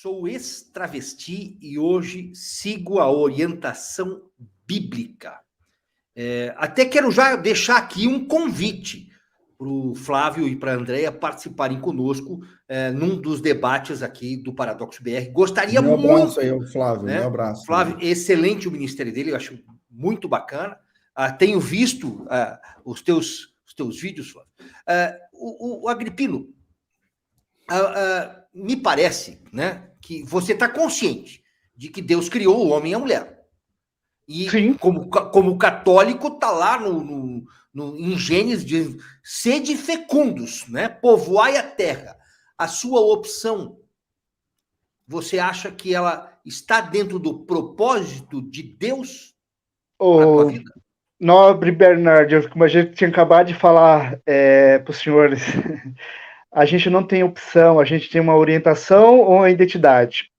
Sou ex-travesti e hoje sigo a orientação bíblica. Até quero já deixar aqui um convite para o Flávio e para a Andréia participarem conosco num dos debates aqui do Paradoxo BR. Gostaria muito... Meu abraço aí, Flávio, meu abraço. Flávio, excelente o ministério dele, eu acho muito bacana. Tenho visto os teus vídeos, Flávio. O Agripino, me parece, né, que você está consciente de que Deus criou o homem e a mulher. E sim, como católico, está lá em Gênesis, de sede fecundos, né? Povoai a terra. A sua opção, você acha que ela está dentro do propósito de Deus para a tua vida? Nobre Bernardo, como a gente tinha acabado de falar para os senhores, a gente não tem opção, a gente tem uma orientação ou uma identidade.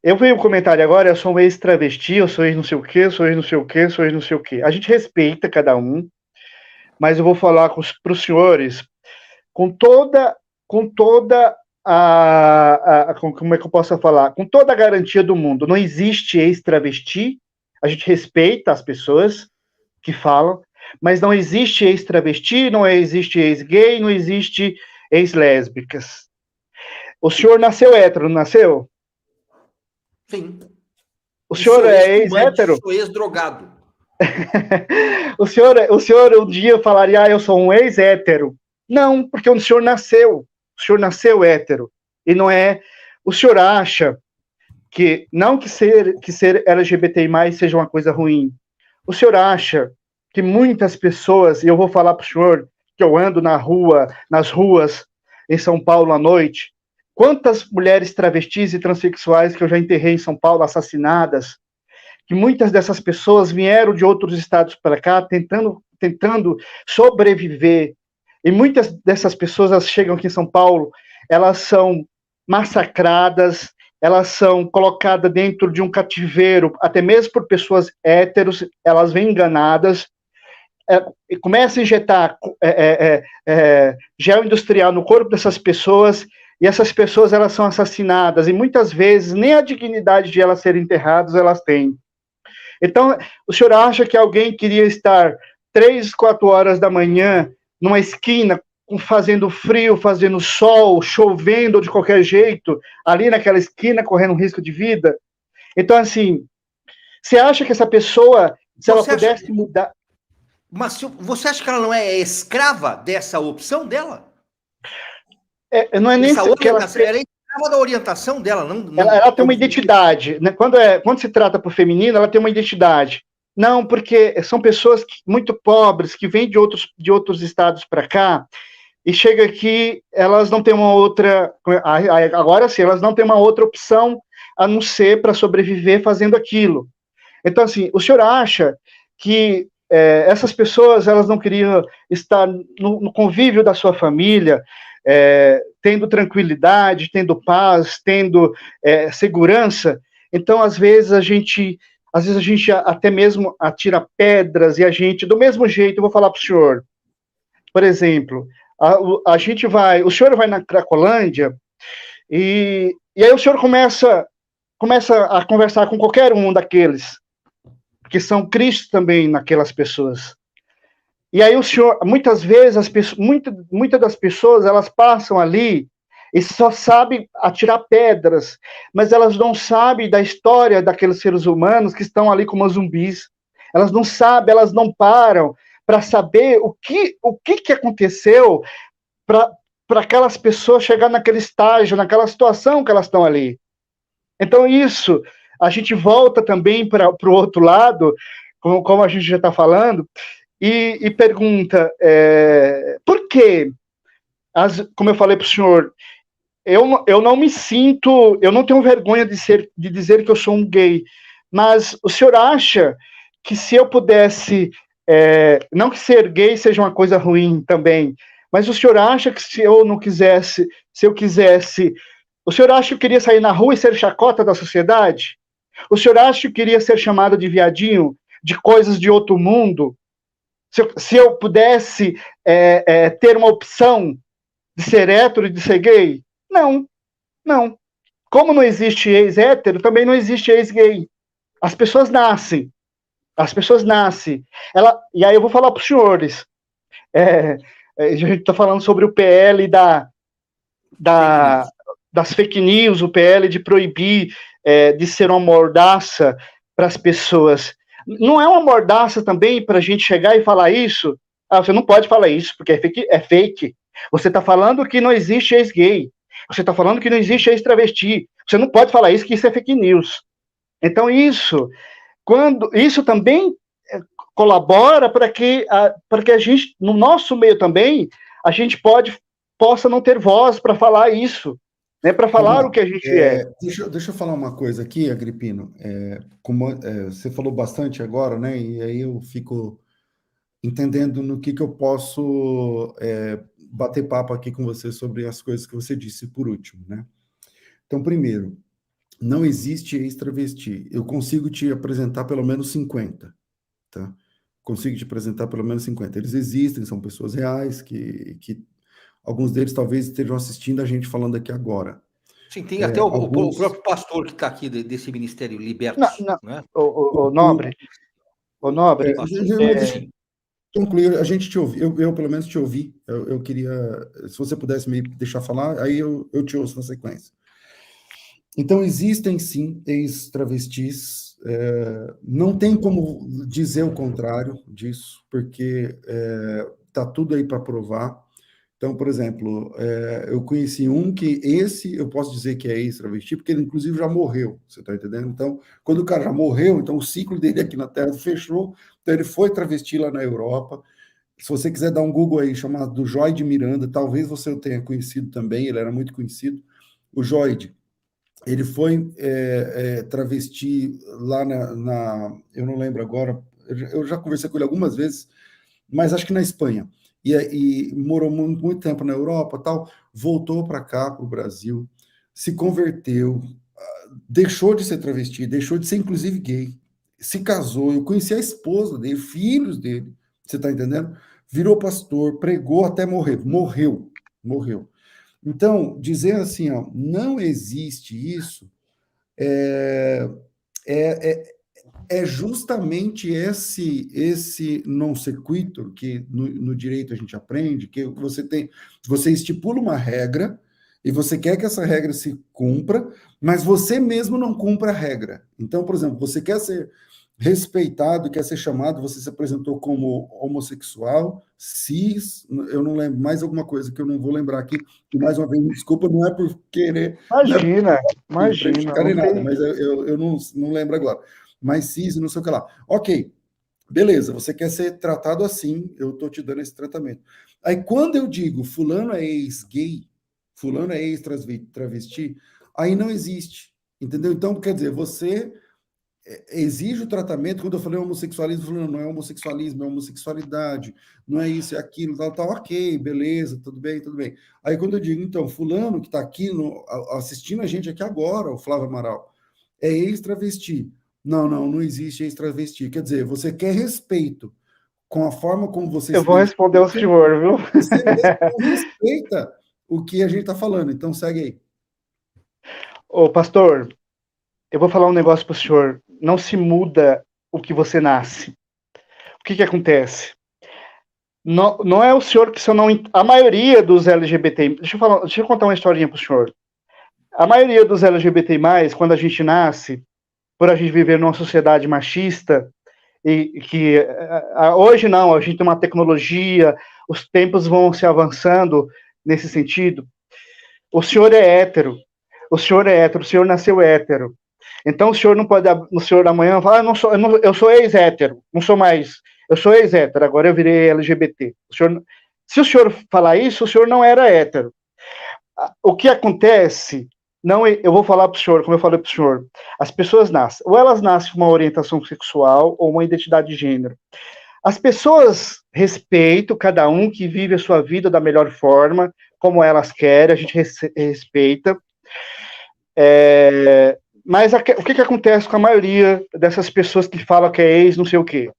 Eu vi um comentário agora, eu sou um ex-travesti, eu sou ex-não sei o quê, sou ex-não sei o quê, sou ex-não sei o quê. A gente respeita cada um, mas eu vou falar para os senhores com toda como é que eu posso falar? Com toda a garantia do mundo. Não existe ex-travesti, a gente respeita as pessoas que falam, mas não existe ex-travesti, não existe ex-gay, não existe ex-lésbicas. O senhor nasceu hétero, não nasceu? Sim. O senhor é ex-hétero? Sou ex-drogado. o senhor um dia falaria, eu sou um ex-hétero. Não, porque o senhor nasceu hétero. E não é... O senhor acha que, não que ser LGBTI+, seja uma coisa ruim. O senhor acha que muitas pessoas, e eu vou falar para o senhor, que eu ando nas ruas em São Paulo à noite, quantas mulheres travestis e transexuais que eu já enterrei em São Paulo, assassinadas, que muitas dessas pessoas vieram de outros estados para cá, tentando sobreviver, e muitas dessas pessoas, elas chegam aqui em São Paulo, elas são massacradas, elas são colocadas dentro de um cativeiro, até mesmo por pessoas héteros, elas vêm enganadas, e começam a injetar gel industrial no corpo dessas pessoas, e essas pessoas elas são assassinadas, e muitas vezes nem a dignidade de elas serem enterradas elas têm. Então, o senhor acha que alguém queria estar 3, 4 horas da manhã numa esquina, fazendo frio, fazendo sol, chovendo de qualquer jeito, ali naquela esquina, correndo risco de vida? Então, assim, você acha que essa pessoa, se ela pudesse mudar... Mas você acha que ela não é escrava dessa opção dela? Não é nem... Ela é escrava da orientação dela. Ela tem uma identidade. Né? Quando se trata por feminino, ela tem uma identidade. Não, porque são pessoas muito pobres, que vêm de outros estados para cá, e chega aqui, elas não têm uma outra... Agora sim, elas não têm uma outra opção a não ser para sobreviver fazendo aquilo. Então, assim, o senhor acha que essas pessoas, elas não queriam estar no convívio da sua família, tendo tranquilidade, tendo paz, tendo segurança? Então, às vezes a gente até mesmo atira pedras, e a gente, do mesmo jeito, eu vou falar para o senhor, por exemplo, o senhor vai na Cracolândia, e aí o senhor começa a conversar com qualquer um daqueles, que são Cristo também naquelas pessoas. E aí o senhor, muitas vezes, muitas das pessoas, elas passam ali e só sabem atirar pedras, mas elas não sabem da história daqueles seres humanos que estão ali como zumbis. Elas não sabem, elas não param para saber o que aconteceu para aquelas pessoas chegar naquele estágio, naquela situação que elas estão ali. Então, isso, a gente volta também para o outro lado, como a gente já está falando, e pergunta, por quê? Como eu falei para o senhor, eu não me sinto, eu não tenho vergonha de dizer que eu sou um gay, mas o senhor acha que se eu pudesse, não que ser gay seja uma coisa ruim também, mas o senhor acha que se eu quisesse, o senhor acha que eu queria sair na rua e ser chacota da sociedade? O senhor acha que eu queria ser chamado de viadinho, de coisas de outro mundo? Se eu pudesse ter uma opção de ser hétero e de ser gay? Não. como não existe ex-hétero, também não existe ex-gay. As pessoas nascem. E aí eu vou falar para os senhores. A gente está falando sobre o PL das fake news, o PL de proibir de ser uma mordaça para as pessoas. Não é uma mordaça também para a gente chegar e falar isso? Você não pode falar isso, porque é fake. Você está falando que não existe ex-gay. Você está falando que não existe ex-travesti. Você não pode falar isso, que isso é fake news. Então, isso também colabora para que a gente, no nosso meio também, a gente possa não ter voz para falar isso, né, para falar o que a gente é. Deixa eu falar uma coisa aqui, Agripino. Você falou bastante agora, né? E aí eu fico entendendo no que eu posso bater papo aqui com você sobre as coisas que você disse por último, né? Então, primeiro, não existe ex-travesti. Eu consigo te apresentar pelo menos 50, tá? Consigo te apresentar pelo menos 50. Eles existem, são pessoas reais, que alguns deles talvez estejam assistindo a gente falando aqui agora. Sim, tem até o próprio pastor que está aqui desse Ministério Libertos. Né? O Nobre. Concluir, a gente te ouve, eu pelo menos te ouvi. Eu queria, se você pudesse me deixar falar, aí eu te ouço na sequência. Então, existem sim ex-travestis, não tem como dizer o contrário disso, porque está tudo aí para provar. Então, por exemplo, eu conheci um que eu posso dizer que é ex-travesti, porque ele inclusive já morreu, você está entendendo? Então, quando o cara já morreu, então o ciclo dele aqui na Terra fechou, então ele foi travesti lá na Europa. Se você quiser dar um Google aí, chamado Joide Miranda, talvez você o tenha conhecido também, ele era muito conhecido, o Joide. Ele foi travesti lá eu não lembro agora, eu já conversei com ele algumas vezes, mas acho que na Espanha. E morou muito tempo na Europa, tal, voltou para cá, para o Brasil, se converteu, deixou de ser travesti, deixou de ser inclusive gay, se casou, eu conheci a esposa dele, filhos dele, você está entendendo? Virou pastor, pregou até morrer, morreu. Então, dizer assim, ó, não existe isso, é justamente esse non sequitur que no direito a gente aprende, que você estipula uma regra e você quer que essa regra se cumpra, mas você mesmo não cumpra a regra. Então, por exemplo, você quer ser respeitado, quer ser chamado, você se apresentou como homossexual, cis, eu não lembro, mais alguma coisa que eu não vou lembrar aqui, e mais uma vez, desculpa, não é por querer... Imagina. Nada, mas eu não lembro agora. Mas cis, não sei o que lá. Ok, beleza, você quer ser tratado assim, eu estou te dando esse tratamento. Aí, quando eu digo fulano é ex-gay, fulano é ex-travesti, aí não existe, entendeu? Então, quer dizer, você exige o tratamento. Quando eu falei homossexualismo, falando, não é homossexualismo, é homossexualidade, não é isso, é aquilo, tal, ok, beleza, tudo bem. Aí quando eu digo, então, fulano que está aqui assistindo a gente aqui agora, o Flávio Amaral, é ex-travesti. Não existe ex-travesti. Quer dizer, você quer respeito com a forma como você... Eu vou responder ao senhor, viu? Você respeita o que a gente está falando, então segue aí. Ô, pastor, eu vou falar um negócio para o senhor. Não se muda o que você nasce. O que acontece? Não é o senhor que se não... A maioria dos LGBT... Deixa eu contar uma historinha para o senhor. A maioria dos LGBT+, quando a gente nasce, por a gente viver numa sociedade machista, e que hoje não, a gente tem uma tecnologia, os tempos vão se avançando nesse sentido. O senhor é hétero, o senhor nasceu hétero. Então o senhor não pode, no senhor da manhã, falar, eu sou ex-hétero, não sou mais, eu sou ex-hétero, agora eu virei LGBT. Se o senhor falar isso, o senhor não era hétero. O que acontece, eu vou falar para o senhor, como eu falei para o senhor, as pessoas nascem, ou elas nascem com uma orientação sexual ou uma identidade de gênero. As pessoas respeitam cada um que vive a sua vida da melhor forma, como elas querem, a gente respeita. Mas o que acontece com a maioria dessas pessoas que falam que é ex, não sei o quê?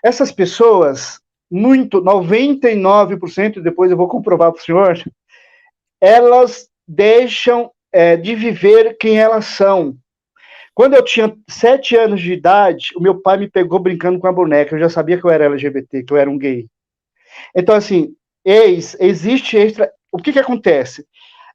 Essas pessoas, 99%, depois eu vou comprovar para o senhor, elas deixam de viver quem elas são. Quando eu tinha 7 anos de idade, o meu pai me pegou brincando com a boneca. Eu já sabia que eu era LGBT, que eu era um gay. Então, assim, existe extra. O que acontece?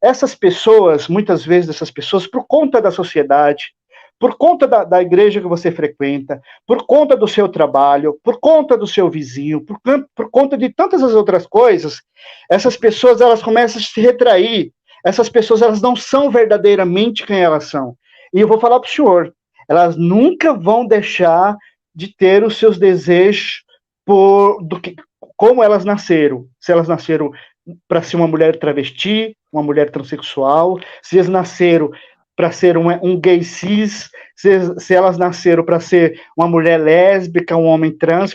Essas pessoas, muitas vezes, essas pessoas, por conta da sociedade, por conta da igreja que você frequenta, por conta do seu trabalho, por conta do seu vizinho, por conta de tantas as outras coisas, essas pessoas elas começam a se retrair. Essas pessoas elas não são verdadeiramente quem elas são. E eu vou falar para o senhor, elas nunca vão deixar de ter os seus desejos como elas nasceram. Se elas nasceram para ser uma mulher travesti, uma mulher transexual, se elas nasceram para ser um gay cis, se elas nasceram para ser uma mulher lésbica, um homem trans,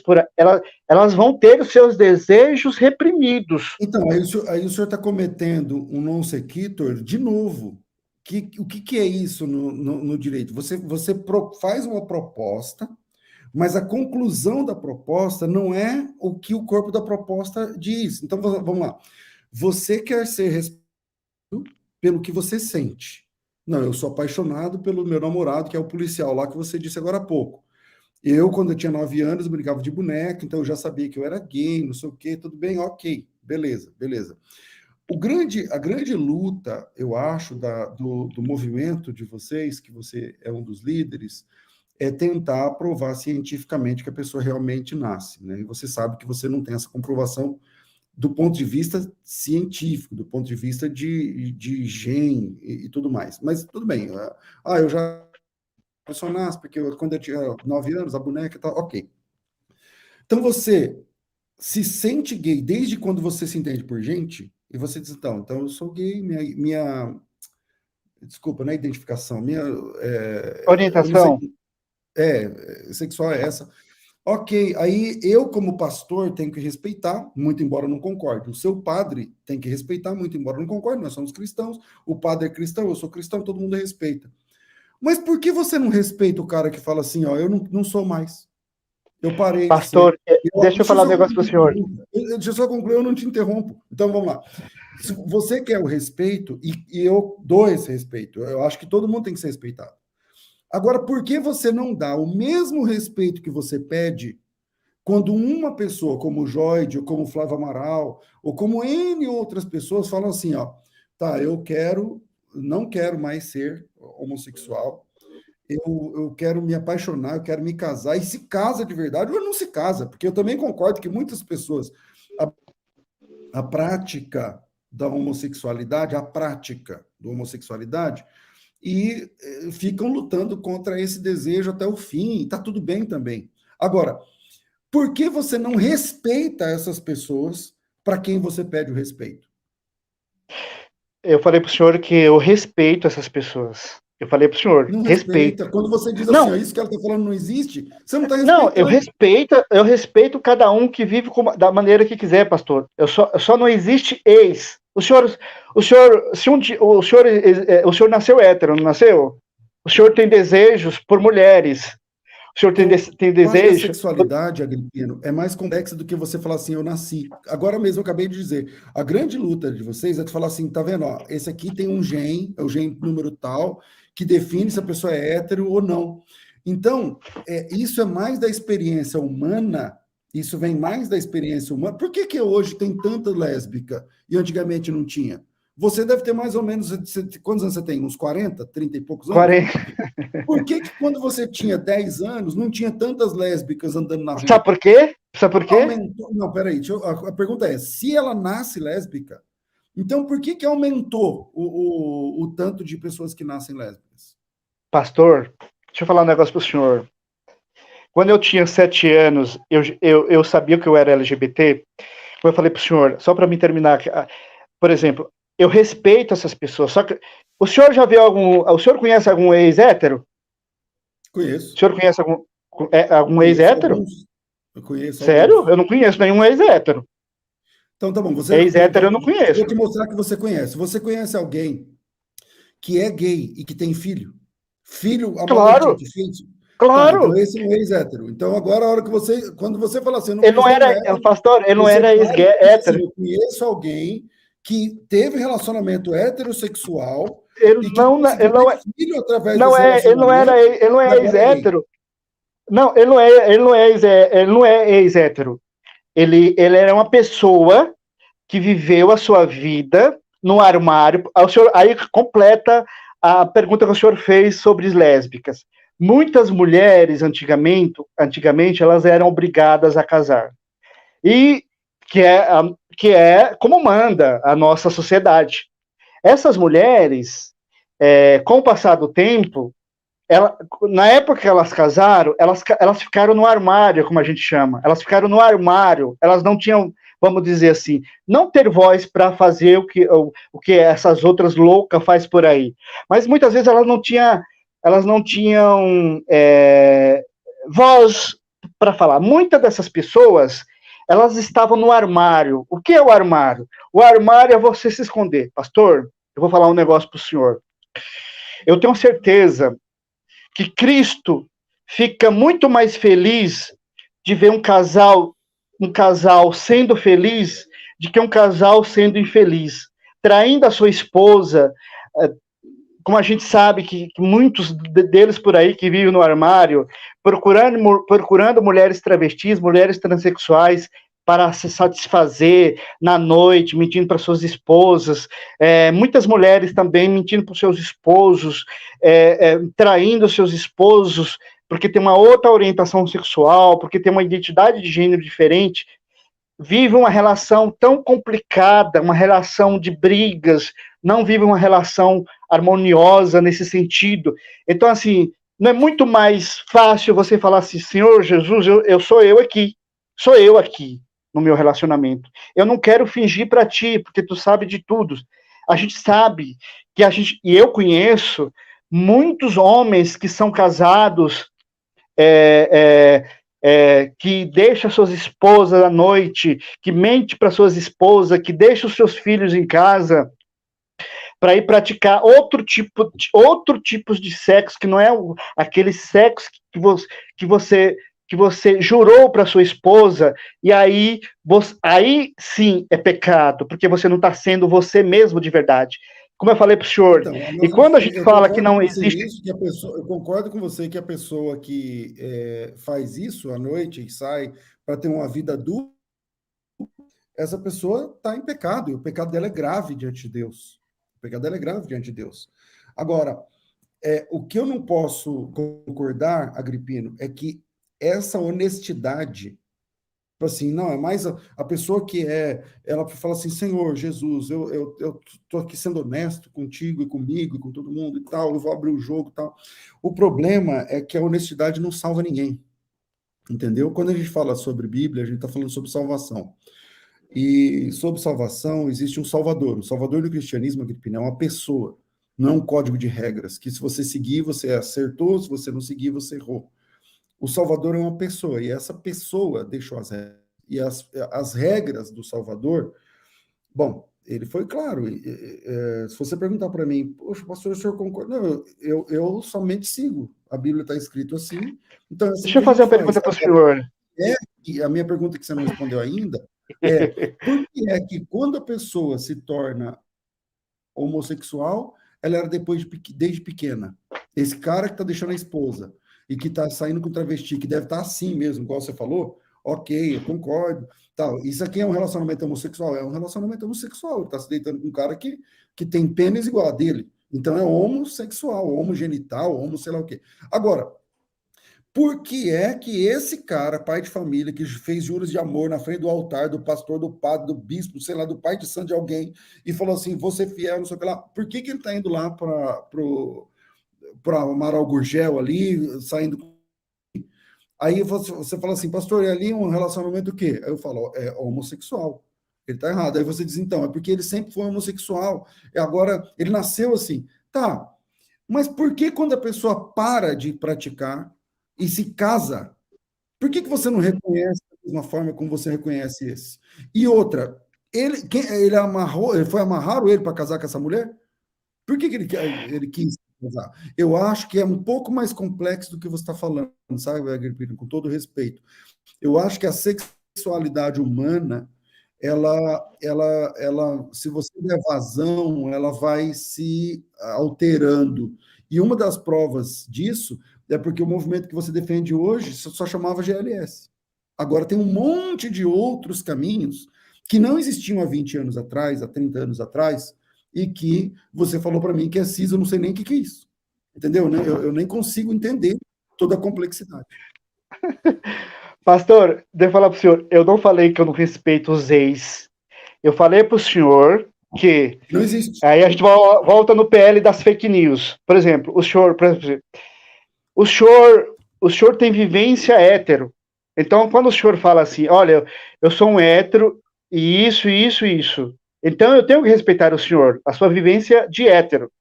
elas vão ter os seus desejos reprimidos. Então, aí o senhor está cometendo um non sequitur de novo. O que é isso no direito? Você faz uma proposta, mas a conclusão da proposta não é o que o corpo da proposta diz. Então, vamos lá. Você quer ser responsável pelo que você sente. Não, eu sou apaixonado pelo meu namorado, que é o policial lá que você disse agora há pouco. Eu, quando eu tinha 9 anos, brincava de boneca, então eu já sabia que eu era gay, não sei o quê, tudo bem, ok, beleza. A grande luta, eu acho, do movimento de vocês, que você é um dos líderes, é tentar provar cientificamente que a pessoa realmente nasce, né? E você sabe que você não tem essa comprovação do ponto de vista científico, do ponto de vista de gene e tudo mais. Mas tudo bem. Eu já sou nasce, porque quando eu tinha 9 anos, a boneca e tal, ok. Então você se sente gay desde quando você se entende por gente, e você diz, então eu sou gay, desculpa, não é identificação, Orientação. Sexual é essa. Ok, aí eu, como pastor, tenho que respeitar, muito embora não concorde. O seu padre tem que respeitar, muito embora não concorde. Nós somos cristãos, o padre é cristão, eu sou cristão, todo mundo respeita. Mas por que você não respeita o cara que fala assim, eu não sou mais? Eu parei. Pastor, deixa eu falar um negócio para o senhor. Deixa eu só concluir, eu não te interrompo. Então, vamos lá. Se você quer o respeito, e eu dou esse respeito, eu acho que todo mundo tem que ser respeitado. Agora, por que você não dá o mesmo respeito que você pede quando uma pessoa como o Joide, ou como o Flávio Amaral, ou como N outras pessoas falam assim, eu não quero mais ser homossexual, eu quero me apaixonar, eu quero me casar, e se casa de verdade, ou não se casa, porque eu também concordo que muitas pessoas, a prática da homossexualidade, e ficam lutando contra esse desejo até o fim, e está tudo bem também. Agora, por que você não respeita essas pessoas para quem você pede o respeito? Eu falei para o senhor que eu respeito essas pessoas. Eu falei para o senhor, não respeito. Quando você diz assim, isso que ela está falando não existe, você não está Não, respeitando. eu respeito cada um que vive da maneira que quiser, pastor. Só não existe ex. O senhor nasceu hétero, não nasceu? O senhor tem desejos por mulheres. O senhor tem desejo. A sexualidade, Agripino, é mais complexa do que você falar assim, eu nasci. Agora mesmo eu acabei de dizer, a grande luta de vocês é de falar assim, tá vendo? Esse aqui tem um gene, é o gene número tal, que define se a pessoa é hétero ou não. Então, isso é mais da experiência humana, isso vem mais da experiência humana. Por que hoje tem tanta lésbica e antigamente não tinha? Você deve ter mais ou menos, quantos anos você tem? Uns 40, 30 e poucos anos? 40. Por que quando você tinha 10 anos não tinha tantas lésbicas andando na rua? Sabe por quê? Aumentou. Não, peraí, a pergunta é, se ela nasce lésbica, então por que aumentou o tanto de pessoas que nascem lésbicas? Pastor, deixa eu falar um negócio para o senhor. Quando eu tinha 7 anos, eu sabia que eu era LGBT, eu falei para o senhor, só para me terminar, por exemplo, eu respeito essas pessoas, só que o senhor já viu o senhor conhece algum ex-hétero? Conheço. O senhor conhece algum ex-hétero? Eu conheço. Sério? Alguns. Eu não conheço nenhum ex-hétero. Então tá bom. Ex-hétero eu não conheço. Vou te mostrar que você conhece. Você conhece alguém que é gay e que tem filho? Claro. Claro. Então esse é um ex-hétero. Então agora a hora que quando você fala assim, ele não era, pastor, ele não era ex-hétero. Eu conheço alguém que teve relacionamento heterossexual e que conseguiu ter filho através não desse é, ele não é ex-hétero. Não, ele não é ex-hétero. Ele era uma pessoa que viveu a sua vida no armário. Aí completa a pergunta que o senhor fez sobre as lésbicas. Muitas mulheres, antigamente, elas eram obrigadas a casar. E que é como manda a nossa sociedade. Essas mulheres, com o passar do tempo, na época que elas casaram, elas ficaram no armário, como a gente chama. Elas ficaram no armário. Elas não tinham, vamos dizer assim, não ter voz para fazer o que essas outras loucas faz por aí. Mas muitas vezes elas não tinham voz para falar. Muitas dessas pessoas, elas estavam no armário. O que é o armário? O armário é você se esconder. Pastor, eu vou falar um negócio para o senhor. Eu tenho certeza que Cristo fica muito mais feliz de ver um casal sendo feliz do que um casal sendo infeliz, traindo a sua esposa, como a gente sabe que muitos deles por aí que vivem no armário, procurando mulheres travestis, mulheres transexuais, para se satisfazer na noite, mentindo para suas esposas, muitas mulheres também mentindo para os seus esposos, traindo seus esposos, porque tem uma outra orientação sexual, porque tem uma identidade de gênero diferente, vive uma relação tão complicada, uma relação de brigas, não vive uma relação harmoniosa nesse sentido. Então, assim, não é muito mais fácil você falar assim, Senhor Jesus, eu sou eu aqui no meu relacionamento. Eu não quero fingir para ti, porque tu sabe de tudo. A gente sabe e eu conheço muitos homens que são casados, que deixa suas esposas à noite, que mente para suas esposas, que deixa os seus filhos em casa para ir praticar outro tipo de sexo, que não é aquele sexo que você jurou para sua esposa, e aí sim é pecado, porque você não está sendo você mesmo de verdade. Como eu falei para o senhor, então, e quando a gente fala que não existe... eu concordo com você que a pessoa que faz isso à noite e sai para ter uma vida dupla, essa pessoa está em pecado, e o pecado dela é grave diante de Deus. O pecado dela é grave diante de Deus. Agora, o que eu não posso concordar, Agripino, é que essa honestidade, tipo assim, não, é mais a pessoa que ela fala assim, Senhor Jesus, eu tô aqui sendo honesto contigo e comigo e com todo mundo e tal, eu vou abrir o jogo e tal. O problema é que a honestidade não salva ninguém, entendeu? Quando a gente fala sobre Bíblia, a gente está falando sobre salvação. E sobre salvação existe um Salvador. O Salvador do cristianismo, Agripino, é uma pessoa, não é um código de regras, que se você seguir, você acertou, se você não seguir, você errou. O Salvador é uma pessoa, e essa pessoa deixou as regras. E as regras do Salvador, bom, ele foi claro. Se você perguntar para mim, poxa, pastor, o senhor concorda? Não, eu somente sigo. A Bíblia está escrito assim. Então, assim, Deixa eu fazer uma pergunta para o senhor. E a minha pergunta que você não respondeu ainda por que é que quando a pessoa se torna homossexual, ela era desde pequena? Esse cara que está deixando a esposa e que está saindo com travesti, que deve estar assim mesmo, igual você falou, ok, eu concordo. Tal. Isso aqui é um relacionamento homossexual? É um relacionamento homossexual. Ele está se deitando com um cara que tem pênis igual a dele. Então é homossexual, homogenital, homo sei lá o quê. Agora, por que é que esse cara, pai de família, que fez juros de amor na frente do altar, do pastor, do padre, do bispo, sei lá, do pai de santo de alguém, e falou assim, vou ser fiel, não sei o que lá, por que ele está indo lá para Amaral Gurgel ali, saindo... Aí você fala assim, pastor, e ali um relacionamento o quê? Aí eu falo, é homossexual. Ele está errado. Aí você diz, então, é porque ele sempre foi homossexual, e agora ele nasceu assim. Tá, mas por que quando a pessoa para de praticar e se casa, por que você não reconhece da mesma forma como você reconhece esse? E outra, ele foi amarrar ele para casar com essa mulher? Por que ele quis casar? Eu acho que é um pouco mais complexo do que você está falando, sabe, Agripino, com todo respeito. Eu acho que a sexualidade humana se você der vazão, ela vai se alterando. E uma das provas disso é porque o movimento que você defende hoje só chamava GLS. Agora tem um monte de outros caminhos que não existiam há 20 anos atrás, há 30 anos atrás, e que você falou para mim que é CIS, eu não sei nem o que é isso. Entendeu? Eu nem consigo entender toda a complexidade. Pastor, deixa eu falar para o senhor, eu não falei que eu não respeito os ex. Eu falei para o senhor que... Não existe. Aí a gente volta no PL das fake news. Por exemplo, o senhor tem vivência hétero. Então, quando o senhor fala assim, olha, eu sou um hétero e isso, então eu tenho que respeitar o senhor, a sua vivência de hétero.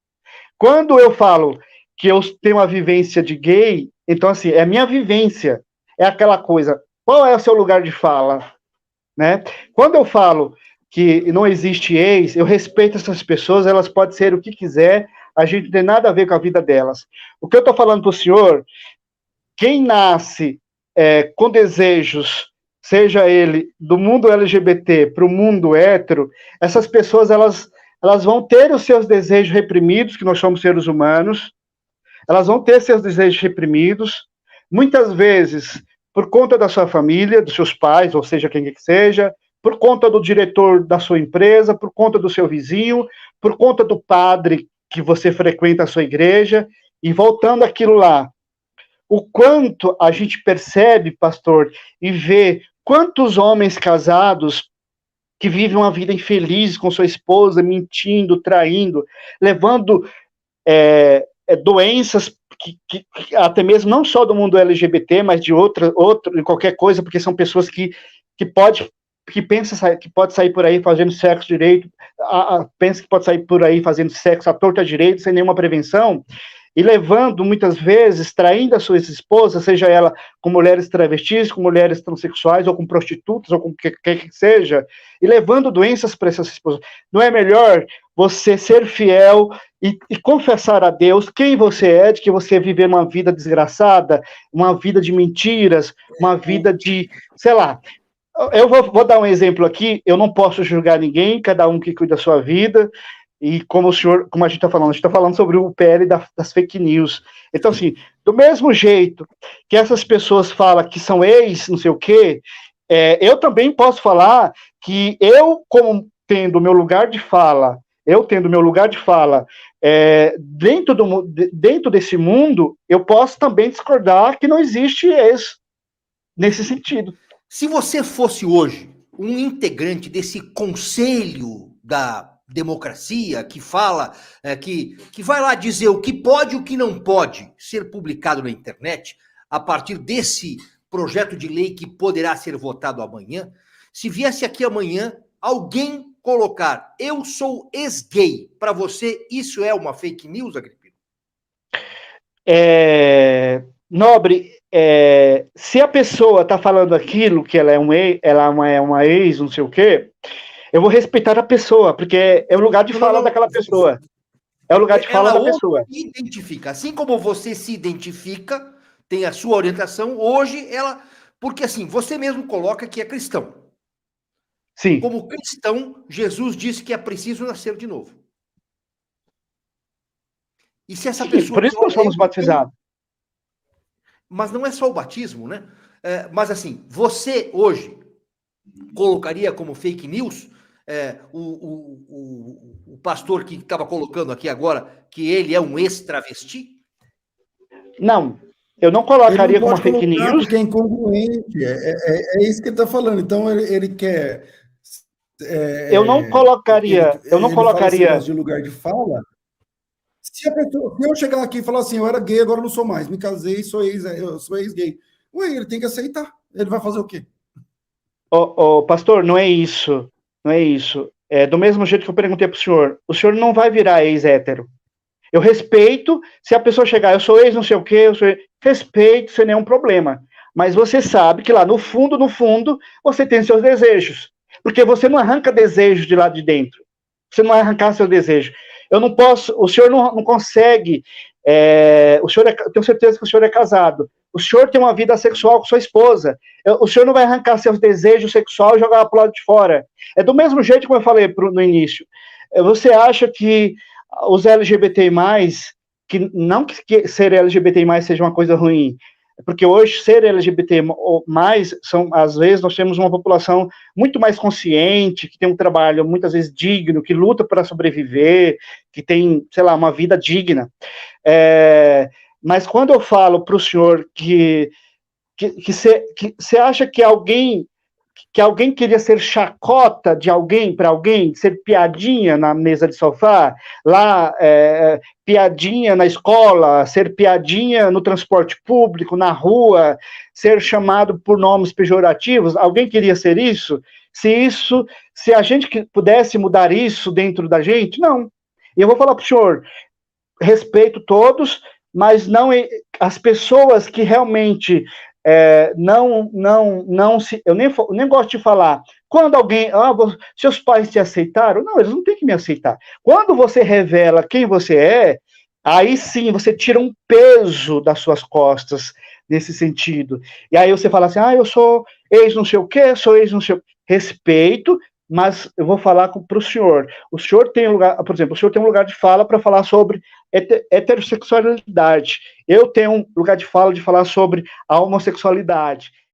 Quando eu falo que eu tenho uma vivência de gay, então assim, é a minha vivência, é aquela coisa, qual é o seu lugar de fala, né? Quando eu falo que não existe ex, eu respeito essas pessoas, elas podem ser o que quiser, a gente não tem nada a ver com a vida delas. O que eu estou falando para o senhor, quem nasce com desejos, seja ele do mundo LGBT para o mundo hétero, essas pessoas, elas vão ter os seus desejos reprimidos, que nós somos seres humanos, elas vão ter seus desejos reprimidos, muitas vezes por conta da sua família, dos seus pais, ou seja, quem que seja, por conta do diretor da sua empresa, por conta do seu vizinho, por conta do padre que você frequenta a sua igreja, e voltando àquilo lá, o quanto a gente percebe, pastor, e vê quantos homens casados que vivem uma vida infeliz com sua esposa, mentindo, traindo, levando doenças que até mesmo não só do mundo LGBT, mas de qualquer coisa, porque são pessoas que pensa que pode sair por aí fazendo sexo direito, pensa que pode sair por aí fazendo sexo à torta direito, sem nenhuma prevenção, e levando, muitas vezes, traindo as suas esposas, seja ela com mulheres travestis, com mulheres transexuais, ou com prostitutas, ou com o que quer que seja, e levando doenças para essas esposas. Não é melhor você ser fiel e confessar a Deus quem você é, de que você viver uma vida desgraçada, uma vida de mentiras, uma vida de, sei lá. Eu vou dar um exemplo aqui, eu não posso julgar ninguém, cada um que cuida da sua vida, e como a gente está falando sobre o PL das fake news. Então, assim, do mesmo jeito que essas pessoas falam que são ex, não sei o quê, eu também posso falar que eu, como tendo meu lugar de fala, dentro desse mundo, eu posso também discordar que não existe ex nesse sentido. Se você fosse hoje um integrante desse conselho da democracia, que fala, que vai lá dizer o que pode e o que não pode ser publicado na internet, a partir desse projeto de lei que poderá ser votado amanhã, se viesse aqui amanhã alguém colocar, eu sou ex-gay, para você isso é uma fake news, Agripino? Nobre, se a pessoa está falando aquilo, que ela é uma ex, não sei o quê, eu vou respeitar a pessoa, porque é o lugar de fala daquela pessoa. É o lugar de fala da pessoa. Identifica. Assim como você se identifica, tem a sua orientação, hoje ela... Porque assim, você mesmo coloca que é cristão. Sim. Como cristão, Jesus disse que é preciso nascer de novo. E se essa pessoa... Por isso nós somos batizados. Mas não é só o batismo, né? Mas assim, você hoje colocaria como fake news... o pastor que estava colocando aqui agora que ele é um ex-travesti? Não, eu não colocaria como fake news. Porque é incongruente, é isso que ele está falando. Então ele quer. Eu não colocaria. De lugar de fala. Se eu chegar aqui e falar assim, eu era gay, agora não sou mais, me casei, eu sou ex-gay. Ué, ele tem que aceitar. Ele vai fazer o quê? Pastor, não é isso. Não é isso. Do mesmo jeito que eu perguntei para o senhor não vai virar ex-hétero. Eu respeito, se a pessoa chegar, eu sou ex, não sei o quê, respeito, sem nenhum problema. Mas você sabe que lá no fundo, você tem seus desejos. Porque você não arranca desejo de lá de dentro. Você não vai arrancar seu desejo. Eu não posso, o senhor não consegue Eu tenho certeza que o senhor é casado. O senhor tem uma vida sexual com sua esposa. O senhor não vai arrancar seus desejos sexuais e jogar para o lado de fora. É do mesmo jeito como eu falei no início. Você acha que os LGBT+, que não que ser LGBT+, seja uma coisa ruim, porque hoje ser LGBT+, às vezes nós temos uma população muito mais consciente, que tem um trabalho muitas vezes digno, que luta para sobreviver, que tem, sei lá, uma vida digna. Mas quando eu falo para o senhor que você acha que alguém queria ser chacota de alguém para alguém, ser piadinha na mesa de sofá, lá, piadinha na escola, ser piadinha no transporte público, na rua, ser chamado por nomes pejorativos, alguém queria ser isso? Se a gente pudesse mudar isso dentro da gente, não. E eu vou falar para o senhor, respeito todos, mas não as pessoas que realmente eu nem gosto de falar. Quando alguém, seus pais te aceitaram? Não, eles não têm que me aceitar. Quando você revela quem você é, aí sim você tira um peso das suas costas nesse sentido. E aí você fala assim, eu sou ex não sei o quê, sou ex não sei o quê. Respeito, mas eu vou falar para o senhor. O senhor tem lugar, por exemplo, o senhor tem um lugar de fala para falar sobre heterossexualidade. Eu tenho um lugar de fala de falar sobre a homossexualidade.